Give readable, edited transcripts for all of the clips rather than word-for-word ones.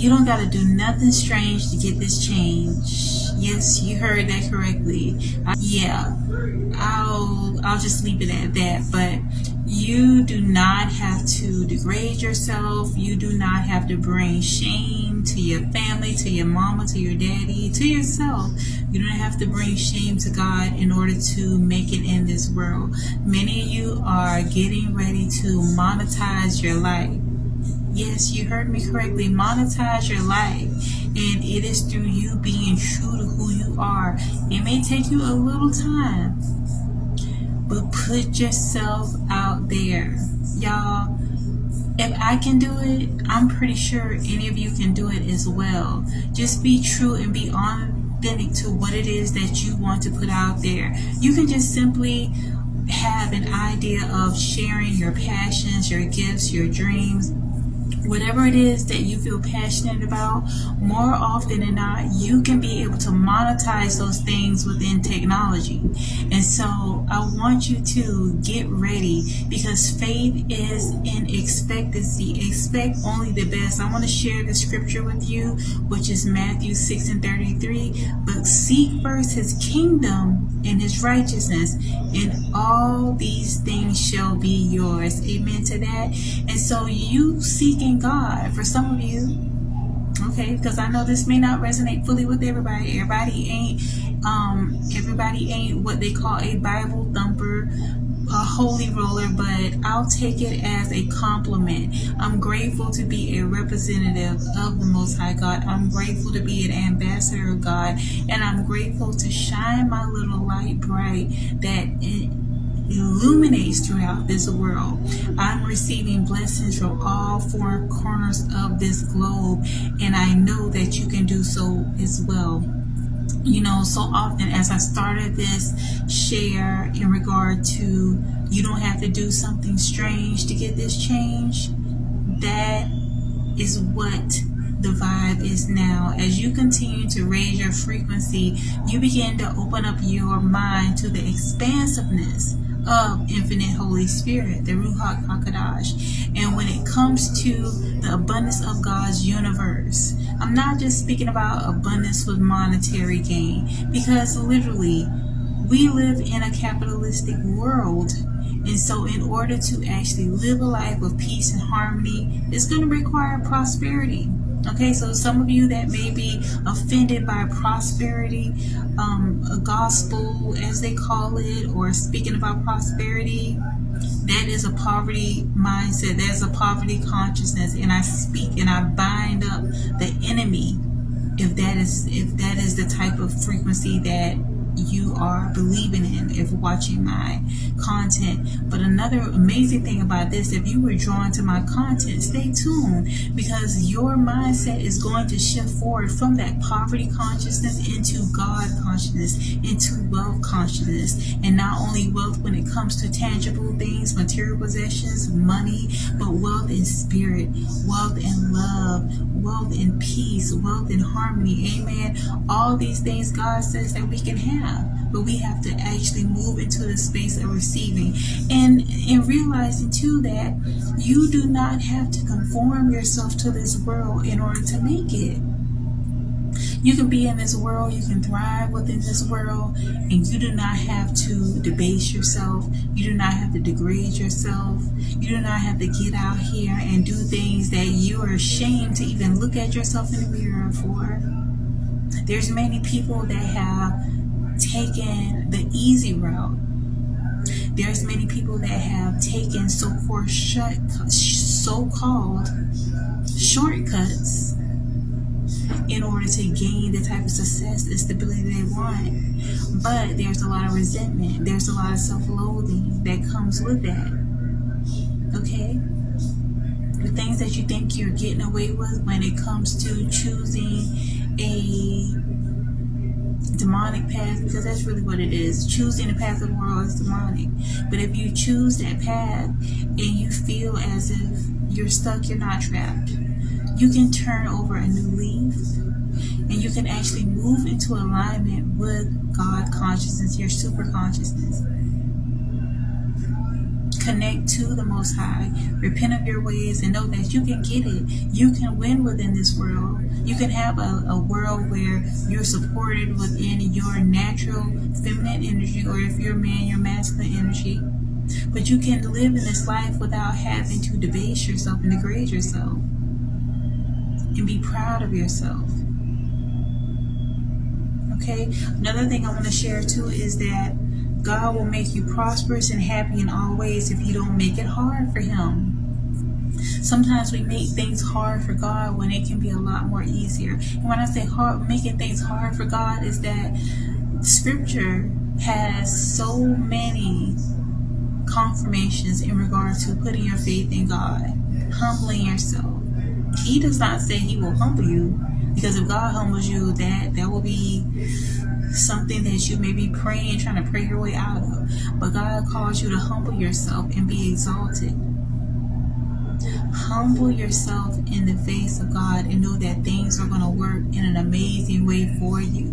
You don't got to do nothing strange to get this change. Yes, you heard that correctly. I'll just leave it at that. But you do not have to degrade yourself. You do not have to bring shame to your family, to your mama, to your daddy, to yourself. You don't have to bring shame to God in order to make it in this world. Many of you are getting ready to monetize your life. Yes, you heard me correctly. Monetize your life. And it is through you being true to who you are. It may take you a little time, but put yourself out there. Y'all, if I can do it, I'm pretty sure any of you can do it as well. Just be true and be authentic to what it is that you want to put out there. You can just simply have an idea of sharing your passions, your gifts, your dreams, whatever it is that you feel passionate about. More often than not, you can be able to monetize those things within technology. And so I want you to get ready, because faith is in expectancy. Expect only the best. I want to share the scripture with you, which is Matthew 6:33. But seek first his kingdom and his righteousness, and all these things shall be yours. Amen to that. And so you seeking God, for some of you, okay, because I know this may not resonate fully with everybody. Everybody ain't what they call a Bible thumper, a holy roller, but I'll take it as a compliment. I'm grateful to be a representative of the Most High God. I'm grateful to be an ambassador of God, and I'm grateful to shine my little light bright that illuminates throughout this world. I'm receiving blessings from all four corners of this globe, and I know that you can do so as well. You know, so often as I started this share in regard to you don't have to do something strange to get this change, that is what the vibe is now. As you continue to raise your frequency, you begin to open up your mind to the expansiveness of infinite Holy Spirit, the Ruach HaKodesh. And when it comes to the abundance of God's universe, I'm not just speaking about abundance with monetary gain, because literally we live in a capitalistic world. And so in order to actually live a life of peace and harmony, it's going to require prosperity. Okay, so some of you that may be offended by prosperity, a gospel as they call it, or speaking about prosperity, that is a poverty mindset. That's a poverty consciousness. And I speak and I bind up the enemy if that is the type of frequency that you are believing in, if watching my content. But another amazing thing about this, if you were drawn to my content, stay tuned, because your mindset is going to shift forward from that poverty consciousness into God consciousness, into wealth consciousness. And not only wealth when it comes to tangible things, material possessions, money, but wealth in spirit, wealth in love, wealth in peace, wealth in harmony. Amen. All these things God says that we can have, but we have to actually move into the space of receiving, and realizing too that you do not have to conform yourself to this world in order to make it. You can be in this world, you can thrive within this world, and you do not have to debase yourself. You do not have to degrade yourself. You do not have to get out here and do things that you are ashamed to even look at yourself in the mirror for. There's many people that have taken the easy route. There's many people that have taken so-called shortcuts in order to gain the type of success and stability they want. But there's a lot of resentment. There's a lot of self-loathing that comes with that. Okay? The things that you think you're getting away with when it comes to choosing a demonic path, because that's really what it is. Choosing the path of the world is demonic. But if you choose that path and you feel as if you're stuck, you're not trapped. You can turn over a new leaf, and you can actually move into alignment with God consciousness, your super consciousness. Connect to the Most High. Repent of your ways and know that you can get it. You can win within this world. You can have a world where you're supported within your natural feminine energy, or if you're a man, your masculine energy. But you can live in this life without having to debase yourself and degrade yourself. And be proud of yourself. Okay? Another thing I want to share too is that God will make you prosperous and happy in all ways if you don't make it hard for Him. Sometimes we make things hard for God when it can be a lot more easier. And when I say hard, making things hard for God, is that Scripture has so many confirmations in regard to putting your faith in God, humbling yourself. He does not say He will humble you, because if God humbles you, that will be something that you may be praying, trying to pray your way out of. But God calls you to humble yourself and be exalted. Humble yourself in the face of God and know that things are going to work in an amazing way for you.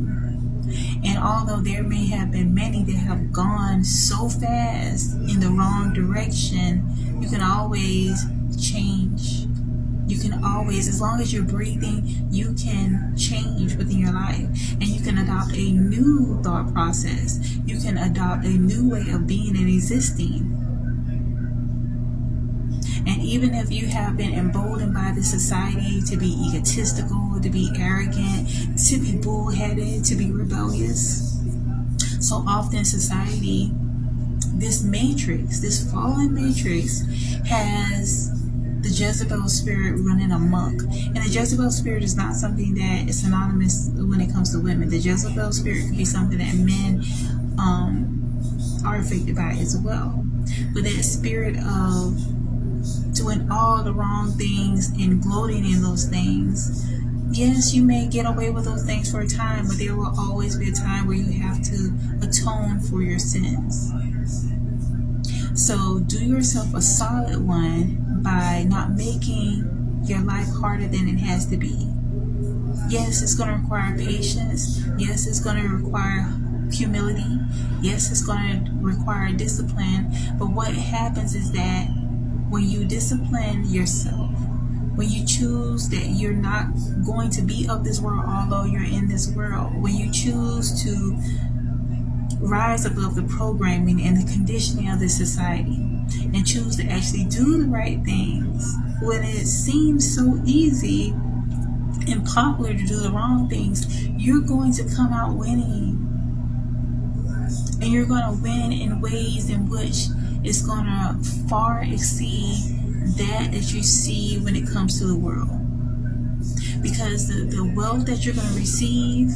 And although there may have been many that have gone so fast in the wrong direction, you can always change. You can always, as long as you're breathing, you can change within your life. And you can adopt a new thought process. You can adopt a new way of being and existing. And even if you have been emboldened by the society to be egotistical, to be arrogant, to be bullheaded, to be rebellious, so often society, this matrix, this fallen matrix, has the Jezebel spirit running amok. And the Jezebel spirit is not something that is synonymous when it comes to women. The Jezebel spirit could be something that men are affected by as well. But that spirit of doing all the wrong things and gloating in those things, yes, you may get away with those things for a time, but there will always be a time where you have to atone for your sins. So do yourself a solid one by not making your life harder than it has to be. Yes, it's going to require patience. Yes, it's going to require humility. Yes, it's going to require discipline. But what happens is that when you discipline yourself, when you choose that you're not going to be of this world although you're in this world, when you choose to rise above the programming and the conditioning of this society and choose to actually do the right things when it seems so easy and popular to do the wrong things, you're going to come out winning. And you're going to win in ways in which it's going to far exceed that you see when it comes to the world. Because the wealth that you're going to receive,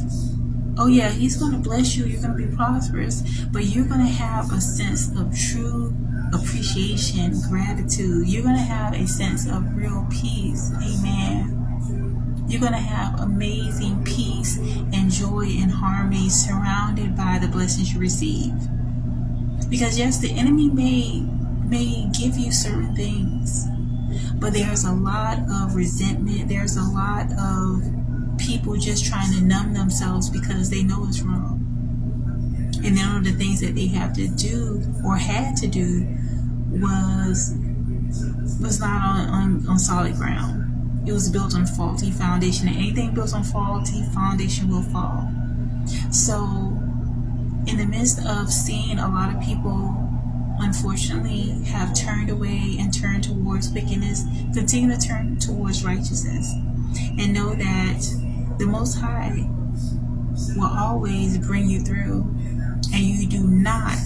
oh yeah, He's going to bless you, you're going to be prosperous, but you're going to have a sense of true appreciation, gratitude. You're going to have a sense of real peace. Amen. You're going to have amazing peace and joy and harmony surrounded by the blessings you receive. Because yes, the enemy may give you certain things, but there's a lot of resentment. There's a lot of people just trying to numb themselves because they know it's wrong. And then all the things that they have to do or had to do was not on solid ground. It was built on faulty foundation, and anything built on faulty foundation will fall. So in the midst of seeing a lot of people unfortunately have turned away and turned towards wickedness, continue to turn towards righteousness and know that the Most High will always bring you through, and you do not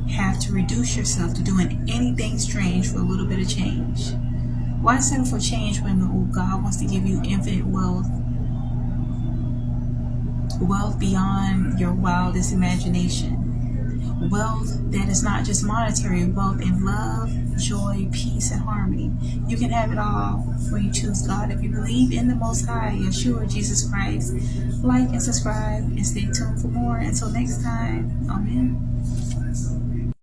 have to reduce yourself to doing anything strange for a little bit of change. Why settle for change when God wants to give you infinite wealth? Wealth beyond your wildest imagination. Wealth that is not just monetary, wealth in love, joy, peace, and harmony. You can have it all when you choose God. If you believe in the Most High, Yeshua, Jesus Christ, like and subscribe and stay tuned for more. Until next time, amen.